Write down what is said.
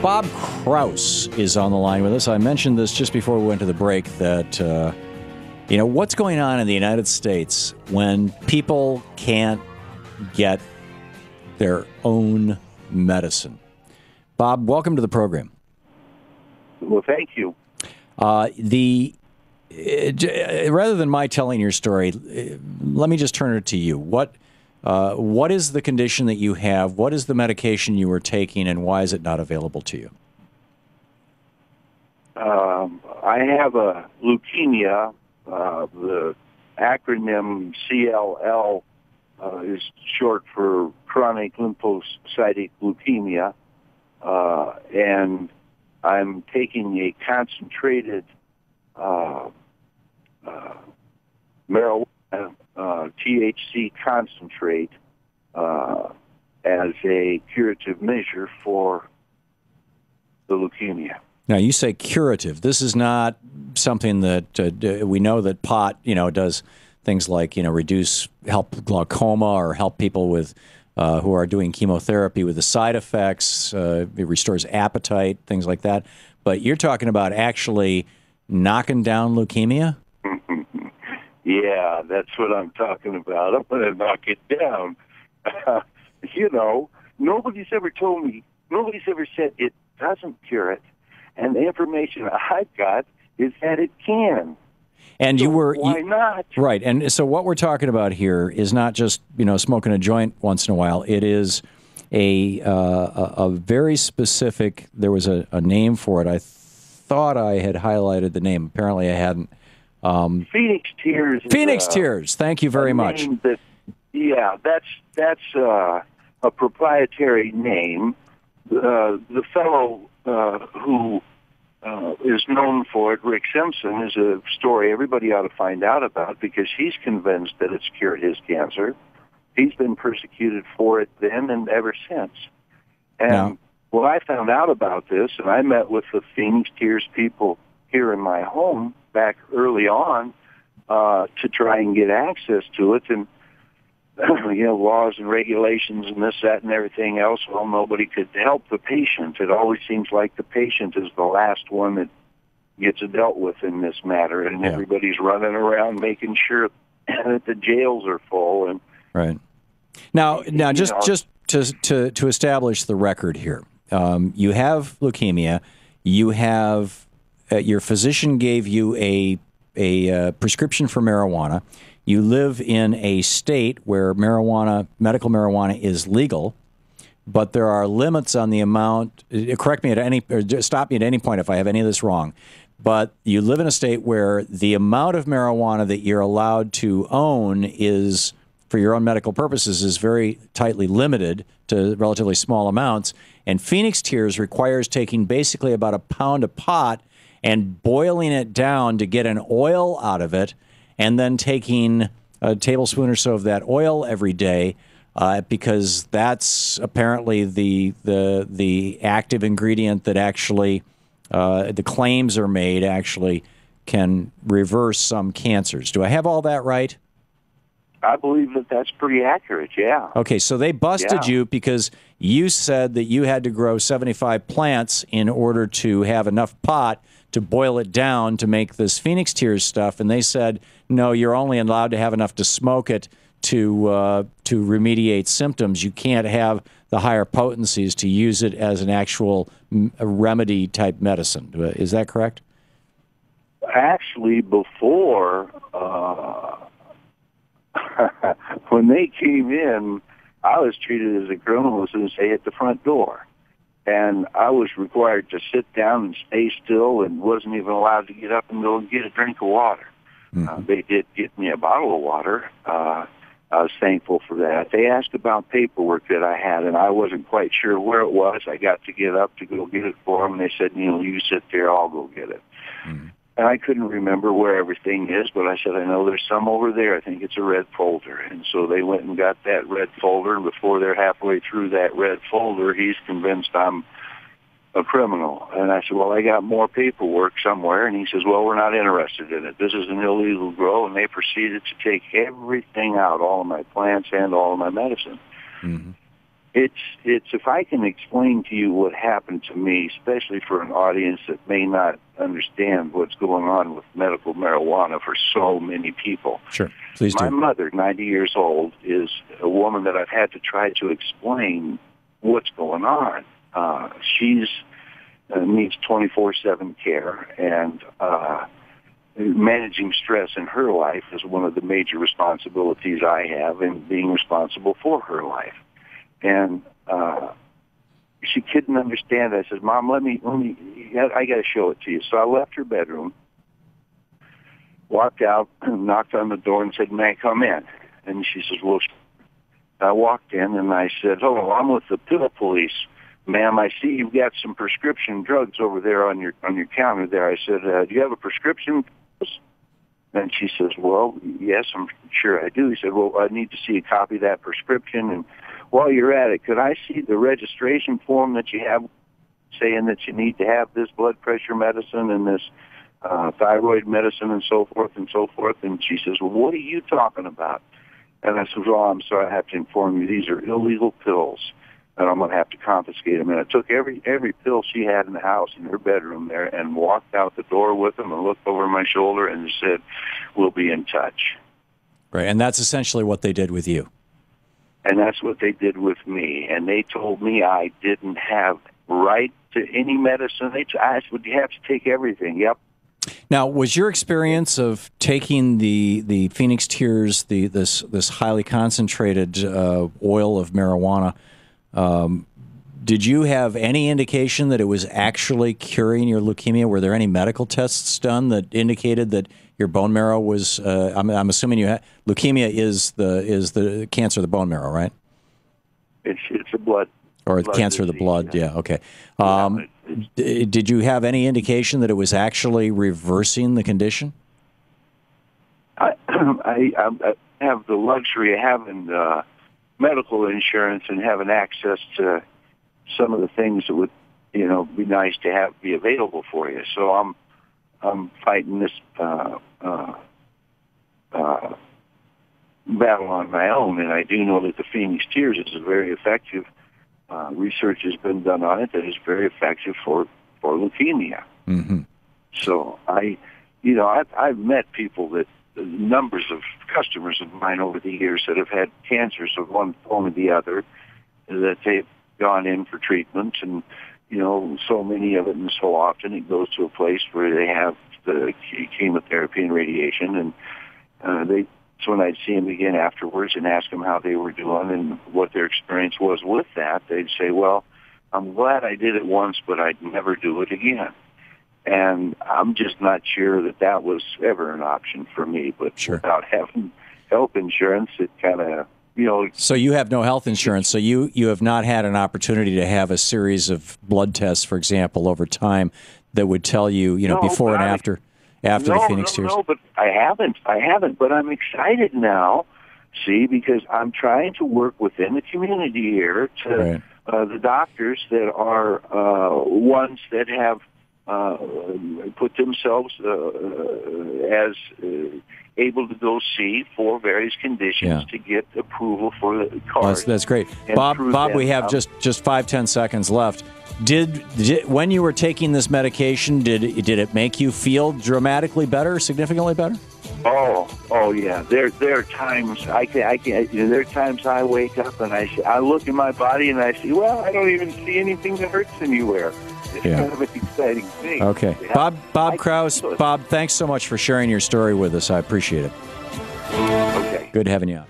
Bob Crouse is on the line with us. I mentioned this just before we went to the break that, what's going on in the United States when people can't get their own medicine. Bob, welcome to the program. Well, thank you. Rather than my telling your story, let me just turn it to you. What is the condition that you have? What is the medication you were taking, and why is it not available to you? I have a leukemia. The acronym CLL is short for chronic lymphocytic leukemia, and I'm taking a concentrated marijuana THC concentrate as a curative measure for the leukemia. Now, you say curative. This is not something that we know that pot, does things like, help glaucoma or help people with who are doing chemotherapy with the side effects. It restores appetite, things like that. But you're talking about actually knocking down leukemia? Yeah, that's what I'm talking about. I'm going to knock it down. Nobody's ever told me, nobody's ever said it doesn't cure it. And the information I've got is that it can. And so why not? Right. And so what we're talking about here is not just, smoking a joint once in a while. It is a very specific, there was a name for it. I thought I had highlighted the name. Apparently I hadn't. Phoenix Tears. Phoenix Tears. Thank you very much. That's a proprietary name. The fellow who is known for it, Rick Simpson, is a story everybody ought to find out about because he's convinced that it's cured his cancer. He's been persecuted for it then and ever since. And when I found out about this, and I met with the Phoenix Tears people here in my home back early on to try and get access to it, and laws and regulations and this, that, and everything else, well, nobody could help the patient. It always seems like the patient is the last one that gets dealt with in this matter, and everybody's running around making sure that the jails are full. And right. Now, just to establish the record here, you have leukemia. You have your physician gave you a prescription for marijuana. You live in a state where medical marijuana is legal, but there are limits on the amount. Correct me or stop me at any point if I have any of this wrong. But you live in a state where the amount of marijuana that you're allowed to own is, for your own medical purposes, is very tightly limited to relatively small amounts. And Phoenix Tears requires taking basically about a pound of pot and boiling it down to get an oil out of it, and then taking a tablespoon or so of that oil every day, because that's apparently the active ingredient that actually the claims are made actually can reverse some cancers. Do I have all that right? I believe that that's pretty accurate, yeah. Okay, so they busted you because you said that you had to grow 75 plants in order to have enough pot to boil it down to make this Phoenix Tears stuff, and they said, no, you're only allowed to have enough to smoke it to remediate symptoms. You can't have the higher potencies to use it as an actual remedy-type medicine. Is that correct? Actually, before, when they came in, I was treated as a criminal as soon as they hit the front door. And I was required to sit down and stay still and wasn't even allowed to get up and go and get a drink of water. They did get me a bottle of water. I was thankful for that. They asked about paperwork that I had, and I wasn't quite sure where it was. I got to get up to go get it for them, and they said, you sit there, I'll go get it. And I couldn't remember where everything is, but I said, I know there's some over there. I think it's a red folder. And so they went and got that red folder, and before they're halfway through that red folder, he's convinced I'm a criminal. And I said, well, I got more paperwork somewhere. And he says, well, we're not interested in it. This is an illegal grow. And they proceeded to take everything out, all of my plants and all of my medicine. It's if I can explain to you what happened to me, especially for an audience that may not understand what's going on with medical marijuana for so many people. Sure, please do. My mother, 90 years old, is a woman that I've had to try to explain what's going on. She's needs 24/7 care, and managing stress in her life is one of the major responsibilities I have in being responsible for her life. And she couldn't understand. I said, "Mom, let me. I got to show it to you." So I left her bedroom, walked out, knocked on the door, and said, "May I come in?" And she says, "Well." I walked in and I said, "Oh, I'm with the pill police, ma'am. I see you've got some prescription drugs over there on your counter there." I said, "Do you have a prescription?" And she says, "Well, yes, I'm sure I do." He said, "Well, I need to see a copy of that prescription. And while you're at it, could I see the registration form that you have saying that you need to have this blood pressure medicine and this thyroid medicine and so forth and so forth?" And she says, "Well, what are you talking about?" And I said, "Well, I'm sorry, I have to inform you, these are illegal pills, and I'm going to have to confiscate them." And I took every pill she had in the house, in her bedroom there, and walked out the door with them and looked over my shoulder and said, "We'll be in touch." Right, and that's essentially what they did with you. And that's what they did with me. And they told me I didn't have right to any medicine. I said, "You have to take everything." Yep. Now, was your experience of taking the Phoenix Tears, this highly concentrated oil of marijuana, did you have any indication that it was actually curing your leukemia? Were there any medical tests done that indicated that your bone marrow was? I'm assuming you had leukemia is the cancer of the bone marrow, right? It's a blood. Or cancer of the blood, yeah, okay. Did you have any indication that it was actually reversing the condition? I have the luxury of having medical insurance and having access to some of the things that would, be nice to have be available for you. So I'm fighting this battle on my own, and I do know that the Phoenix Tears is a very effective. Research has been done on it that is very effective for leukemia. Mm-hmm. So I've met people that numbers of customers of mine over the years that have had cancers of one form or the other, that they've gone in for treatment, and so many of it, and so often it goes to a place where they have the chemotherapy and radiation, and so when I'd see them again afterwards and ask them how they were doing and what their experience was with that, they'd say, "Well, I'm glad I did it once, but I'd never do it again." And I'm just not sure that was ever an option for me. But sure. Without having health insurance, it kind of, So you have no health insurance, so you have not had an opportunity to have a series of blood tests, for example, over time that would tell you, before and after the Phoenix Tears. No, but I haven't. But I'm excited now, because I'm trying to work within the community here to the doctors that are ones that have put themselves as able to go see for various conditions to get approval for the card. That's great. Bob, we have just 5-10 seconds left. Did when you were taking this medication, did it make you feel dramatically better, significantly better? Oh yeah. There are times there are times I wake up and I look in my body and I see, well, I don't even see anything that hurts anywhere. It's kind of an exciting thing. Okay, Bob Crouse. Bob, thanks so much for sharing your story with us. I appreciate it. Okay. Good having you on.